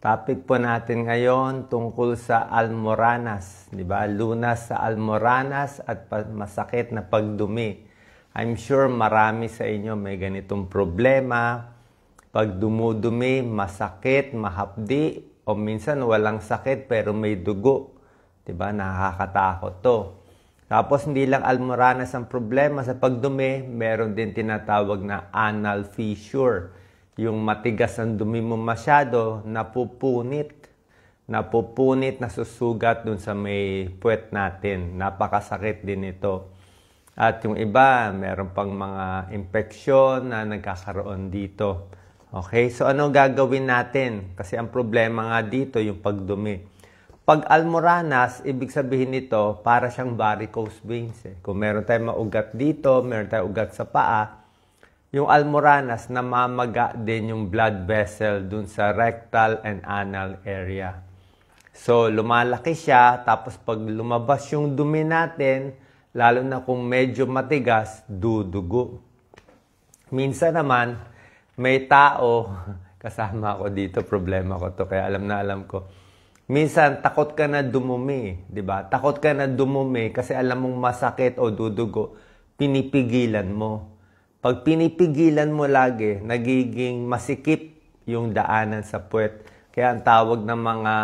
Topic po natin ngayon tungkol sa almoranas, di ba? Lunas sa almoranas at masakit na pagdumi. I'm sure marami sa inyo may ganitong problema. Pag dumudumi, masakit, mahapdi, o minsan walang sakit pero may dugo. Di ba? Nakakatakot to. Tapos hindi lang almoranas ang problema sa pagdumi, meron din tinatawag na anal fissure. Yung matigas ang dumi mo masyado, napupunit, nasusugat dun sa may puwet natin. Napakasakit din ito. At yung iba, meron pang mga impeksyon na nagkakaroon dito. Okay, so ano gagawin natin? Kasi ang problema nga dito, yung pagdumi. Pag almoranas, ibig sabihin nito, para siyang varicose veins. Kung meron tayong maugat dito, meron tayong ugat sa paa, yung almoranas, namamaga din yung blood vessel dun sa rectal and anal area. So, lumalaki siya, tapos pag lumabas yung dumi natin, lalo na kung medyo matigas, dudugo. Minsan naman, may tao, kasama ko dito, problema ko to, kaya alam na alam ko. Minsan, takot ka na dumumi, di ba? Takot ka na dumumi kasi alam mong masakit o dudugo, pinipigilan mo. Pag pinipigilan mo lagi, nagiging masikip yung daanan sa puwet. Kaya ang tawag ng mga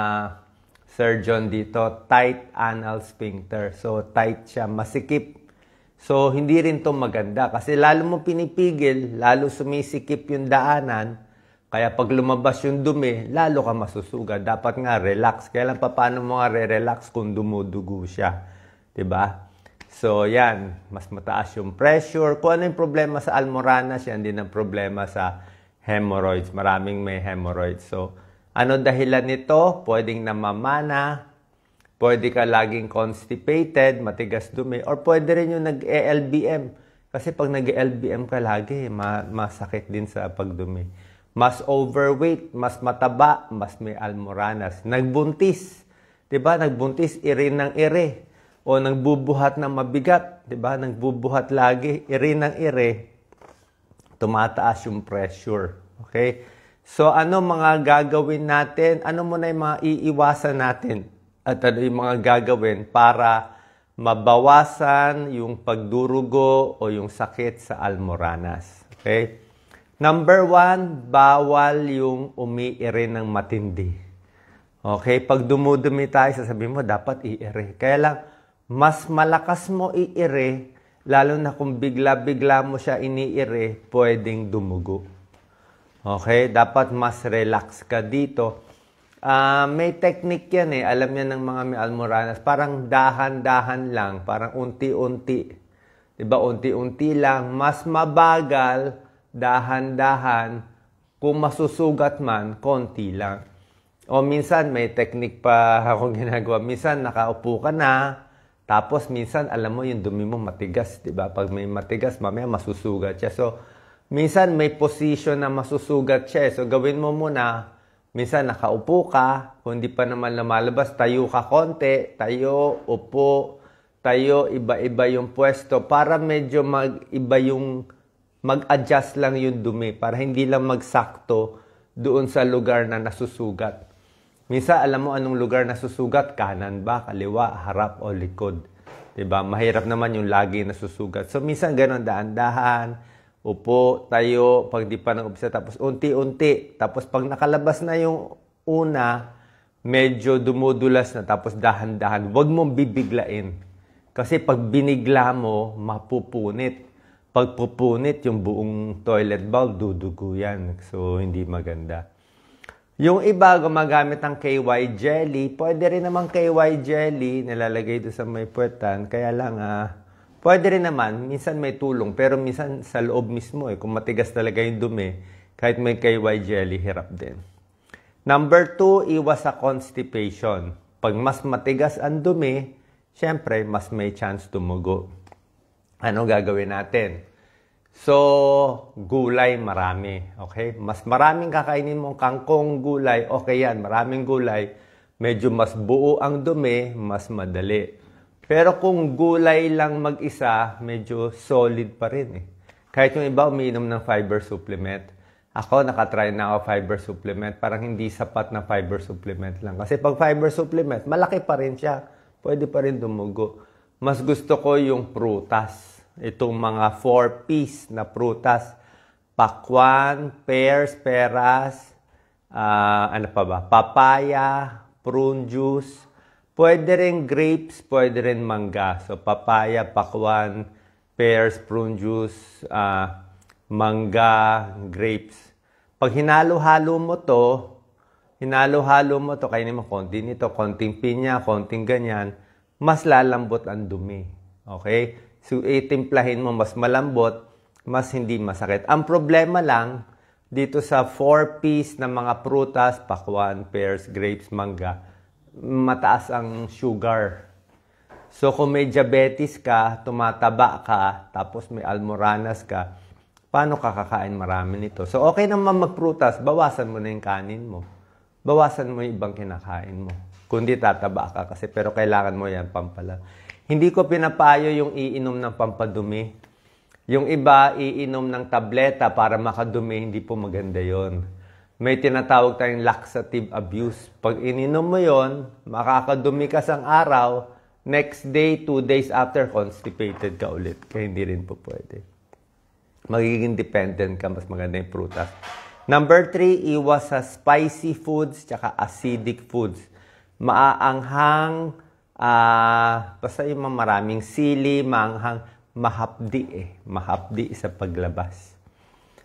surgeon dito, tight anal sphincter. So, tight siya, masikip. So, hindi rin to maganda. Kasi lalo mo pinipigil, lalo sumisikip yung daanan. Kaya pag lumabas yung dumi, lalo ka masusuga. Dapat nga relax. Kaya lang paano mo nga re-relax kung dumudugo siya. Diba? So, yan. Mas mataas yung pressure. Kung ano yung problema sa almoranas, yan din ang problema sa hemorrhoids. Maraming may hemorrhoids. So, ano dahilan nito? Pwedeng namamana, pwede ka laging constipated, matigas dumi, or pwede rin yung nag-LBM. Kasi pag nag-LBM ka lagi, masakit din sa pagdumi. Mas overweight, mas mataba, mas may almoranas. Nagbuntis. Diba? Nagbuntis, ire ng ire. O nagbubuhat ng mabigat, di ba? Nagbubuhat lagi, ire ng ire, tumataas yung pressure. Okay? So, ano mga gagawin natin? Ano muna yung mga iiwasan natin? At ano yung mga gagawin para mabawasan yung pagdurugo o yung sakit sa almoranas? Okay? Number 1, bawal yung umiire ng matindi. Okay? Pag dumudumi tayo, sasabihin mo, dapat iire. Kaya lang, mas malakas mo iire, lalo na kung bigla-bigla mo siya iniire, pwedeng dumugo. Okay? Dapat mas relax ka dito. May technique yan Alam niya ng mga may almoranas. Parang dahan-dahan lang. Parang unti-unti. Diba? Unti-unti lang. Mas mabagal, dahan-dahan. Kung masusugat man, konti lang. O minsan, may technique pa akong ginagawa. Minsan, nakaupo ka na. Tapos, minsan, alam mo, yung dumi mo matigas, di ba? Pag may matigas, mamaya masusugat siya. So, minsan, may position na masusugat siya. So, gawin mo muna, minsan, nakaupo ka. Kung hindi pa naman lumalabas, tayo ka konti. Tayo, upo, tayo, iba-iba yung pwesto. Para medyo mag-iba yung, mag-adjust lang yung dumi. Para hindi lang magsakto doon sa lugar na nasusugat. Minsan, alam mo anong lugar na susugat? Kanan ba, kaliwa, harap, o likod? Diba? Mahirap naman yung lagi na susugat. So, minsan gano'n, daan-dahan, upo, tayo, pag di pa nag-umpisa, tapos unti-unti. Tapos pag nakalabas na yung una, medyo dumudulas na, tapos dahan-dahan. Huwag mong bibiglain. Kasi pag binigla mo, mapupunit. Pag pupunit, yung buong toilet bowl, dudugo yan. So, hindi maganda. Yung iba, gumagamit ng KY jelly. Pwede rin naman KY jelly, nilalagay doon sa may puwetan. Kaya lang, pwede rin naman. Minsan may tulong, pero minsan sa loob mismo. Kung matigas talaga yung dumi, kahit may KY jelly, hirap din. Number 2, iwas sa constipation. Pag mas matigas ang dumi, syempre, mas may chance tumugo. Ano gagawin natin? So, gulay marami. Okay? Mas maraming kakainin mong kangkong gulay, okay yan. Maraming gulay. Medyo mas buo ang dumi, mas madali. Pero kung gulay lang mag-isa, medyo solid pa rin Kahit yung iba umiinom ng fiber supplement. Ako, nakatry na ako fiber supplement. Parang hindi sapat na fiber supplement lang. Kasi pag fiber supplement, malaki pa rin siya. Pwede pa rin dumugo. Mas gusto ko yung prutas. Itong mga 4-piece na prutas. Pakwan, pears, peras, ano pa ba? Papaya, prune juice. Pwede rin grapes, pwede rin mangga. So, papaya, pakwan, pears, prune juice, mangga, grapes. Pag hinalo-halo mo to, kainin mo konti nito, konting pinya, konting ganyan, mas lalambot ang dumi. Okay? So, itimplahin mo mas malambot, mas hindi masakit. Ang problema lang, dito sa 4-piece na mga prutas, pakwan, pears, grapes, mangga, mataas ang sugar. So, kung may diabetes ka, tumataba ka, tapos may almoranas ka, paano ka kakain marami nito? So, okay naman magprutas, bawasan mo na yung kanin mo. Bawasan mo yung ibang kinakain mo. Kundi tataba ka kasi, pero kailangan mo yan pampala. Hindi ko pinapayo yung iinom ng pampadumi. Yung iba, iinom ng tableta para makadumi, hindi po maganda yon. May tinatawag tayong laxative abuse. Pag ininom mo yon, makakadumi ka sang araw, next day, 2 days after, constipated ka ulit. Kaya hindi rin po pwede. Magiging dependent ka, mas maganda yung prutas. Number 3, iwas sa spicy foods tsaka acidic foods. Maaanghang, basta yung maraming sili, maanghang, mahapdi sa paglabas.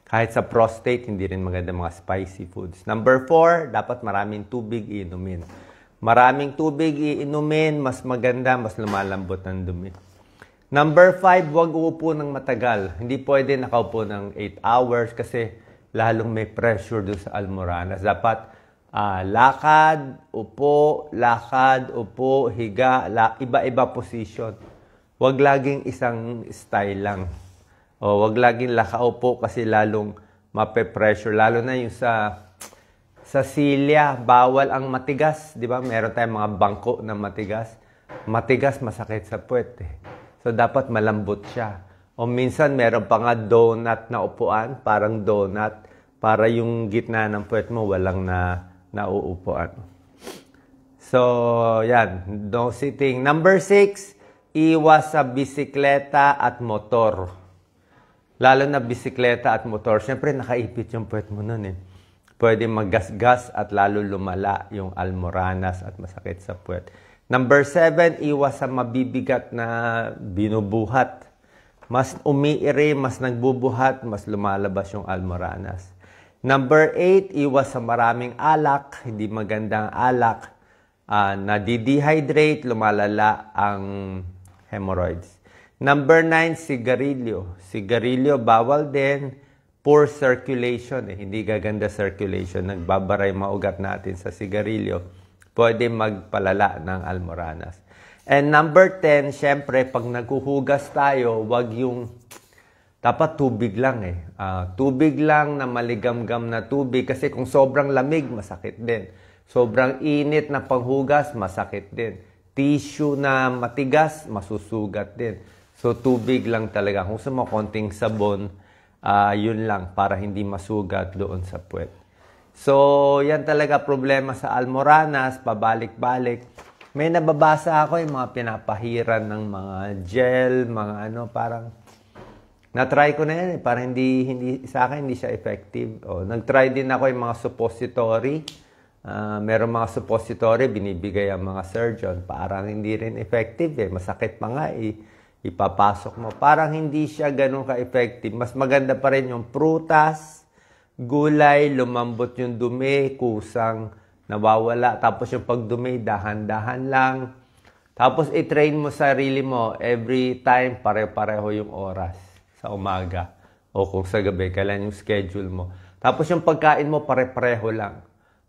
Kahit sa prostate, hindi rin maganda mga spicy foods. Number 4, dapat maraming tubig iinumin. Maraming tubig iinumin, mas maganda, mas lumalambot ang dumi. Number 5, huwag uupo ng matagal. Hindi pwede nakaupo ng 8 hours kasi lalong may pressure doon sa almoranas. Dapat lakad, upo, higa, iba-iba position. Huwag laging isang style lang. O huwag laging lakaupo kasi lalong mape-pressure. Lalo na yung sa silya, bawal ang matigas. Di ba? Meron tayong mga bangko na matigas. Matigas, masakit sa puwet. So, dapat malambot siya. O minsan, meron pa nga donut na upuan, parang donut, para yung gitna ng puwet mo, walang nauupuan. So, yan. No sitting. Number 6, iwas sa bisikleta at motor. Lalo na bisikleta at motor. Siyempre, nakaipit yung puwet mo nun eh. Pwede maggasgas at lalo lumala yung almoranas at masakit sa puwet. Number 7, iwas sa mabibigat na binubuhat. Mas umiiri, mas nagbubuhat, mas lumalabas yung almoranas. Number 8, iwas sa maraming alak. Hindi magandang alak. Nadidehydrate, lumalala ang hemorrhoids. Number 9, sigarilyo. Sigarilyo, bawal din. Poor circulation. Hindi gaganda circulation. Nagbabara yung mga ugat natin sa sigarilyo. Pwede magpalala ng almoranas. And number 10, syempre, pag naghuhugas tayo, wag yung, dapat tubig lang tubig lang na maligamgam na tubig. Kasi kung sobrang lamig, masakit din. Sobrang init na panghugas, masakit din. Tissue na matigas, masusugat din. So, tubig lang talaga. Kung gusto mo konting sabon, yun lang para hindi masugat doon sa puwet. So, yan talaga problema sa almoranas, pabalik-balik. May nababasa ako yung mga pinapahiran ng mga gel, mga parang na-try ko na yan parang hindi sa akin hindi siya effective. Nag-try din ako yung mga suppository. Meron mga suppository, binibigay ang mga surgeon. Parang hindi rin effective masakit pa nga ipapasok mo. Parang hindi siya ganun ka-effective. Mas maganda pa rin yung prutas, gulay, lumambot yung dumi, kusang nawawala. Tapos yung pagdumi, dahan-dahan lang. Tapos i-train mo sarili mo every time pare-pareho yung oras sa umaga. O kung sa gabi, kailan yung schedule mo. Tapos yung pagkain mo, pare-pareho lang.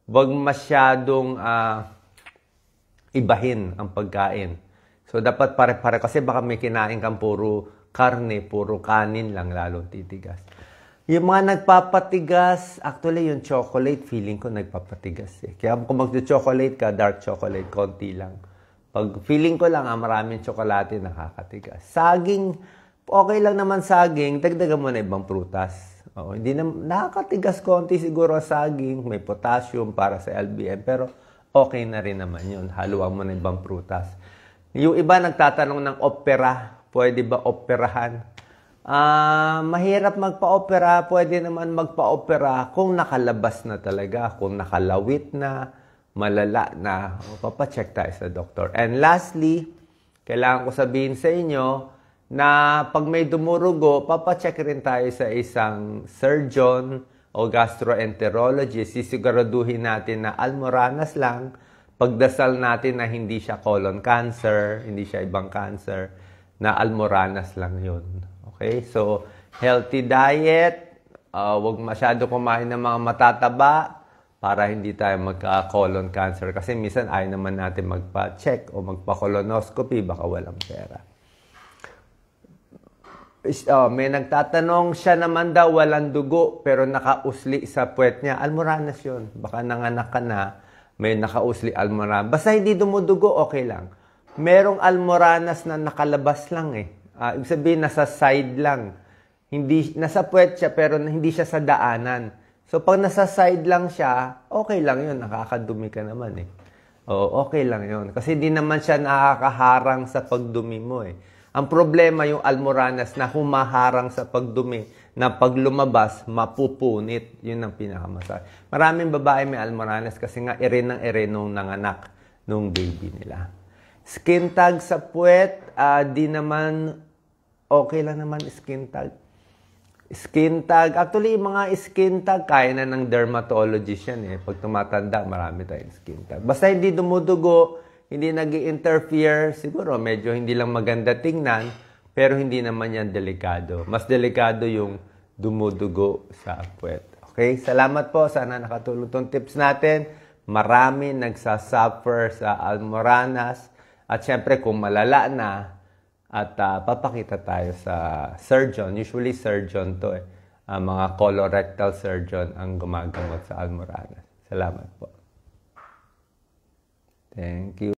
Huwag masyadong ibahin ang pagkain. So, dapat pare-pare. Kasi baka may kinain kang puro karne, puro kanin lang, lalong titigas. Yung mga nagpapatigas, actually yung chocolate, feeling ko nagpapatigas Kaya kung mag-chocolate ka, dark chocolate, konti lang. Pag feeling ko lang, maraming tsokolate nakakatigas. Saging, okay lang naman saging, dagdagan mo na ibang prutas. Oo, hindi na, nakakatigas konti siguro ang saging, may potassium para sa LBM, pero okay na rin naman yun. Haluan mo na ibang prutas. Yung iba nagtatanong ng opera, pwede ba operahan? Mahirap magpa-opera, pwede naman magpa-opera kung nakalabas na talaga, kung nakalawit na, malala na, papacheck tayo sa doktor. And lastly, kailangan ko sabihin sa inyo na pag may dumurugo, papacheck rin tayo sa isang surgeon o gastroenterologist. Sisiguraduhin natin na almoranas lang, pagdasal natin na hindi siya colon cancer, hindi siya ibang cancer, na almoranas lang yun. Okay? So, healthy diet, wag masyado kumain ng mga matataba para hindi tayo magka-colon cancer. Kasi minsan ayaw naman natin magpa-check o magpa-colonoscopy, baka walang pera. May nagtatanong, siya naman daw walang dugo pero nakausli sa puwet niya. Almoranas yun. Baka nanganak ka na, may nakausli almoranas. Basta hindi dumudugo, okay lang. Merong almoranas na nakalabas lang eh. Ibig sabihin, nasa side lang. Hindi, nasa puwet siya pero hindi siya sa daanan. So, pag nasa side lang siya, okay lang yun. Nakakadumi ka naman eh. Oo, okay lang yun. Kasi di naman siya nakakaharang sa pagdumi mo eh. Ang problema yung almoranas na humaharang sa pagdumi, na pag lumabas, mapupunit. Yun ang pinakamasakit. Maraming babae may almoranas kasi nga nung nanganak nung baby nila. Skin tag sa puwet, di naman, okay lang naman skin tag. Skin tag, actually mga skin tag, kaya na ng dermatologist yan eh. Pag tumatanda, marami tayong skin tag. Basta hindi dumudugo, hindi nag-interfere, siguro medyo hindi lang maganda tingnan, pero hindi naman yan delikado. Mas delikado yung dumudugo sa puwet. Okay? Salamat po. Sana nakatulong tong tips natin. Marami nagsasuffer sa almoranas. At syempre, kung malala na, at papakita tayo sa surgeon. Usually, surgeon to eh. Mga colorectal surgeon ang gumagamot sa almoranas. Salamat po. Thank you.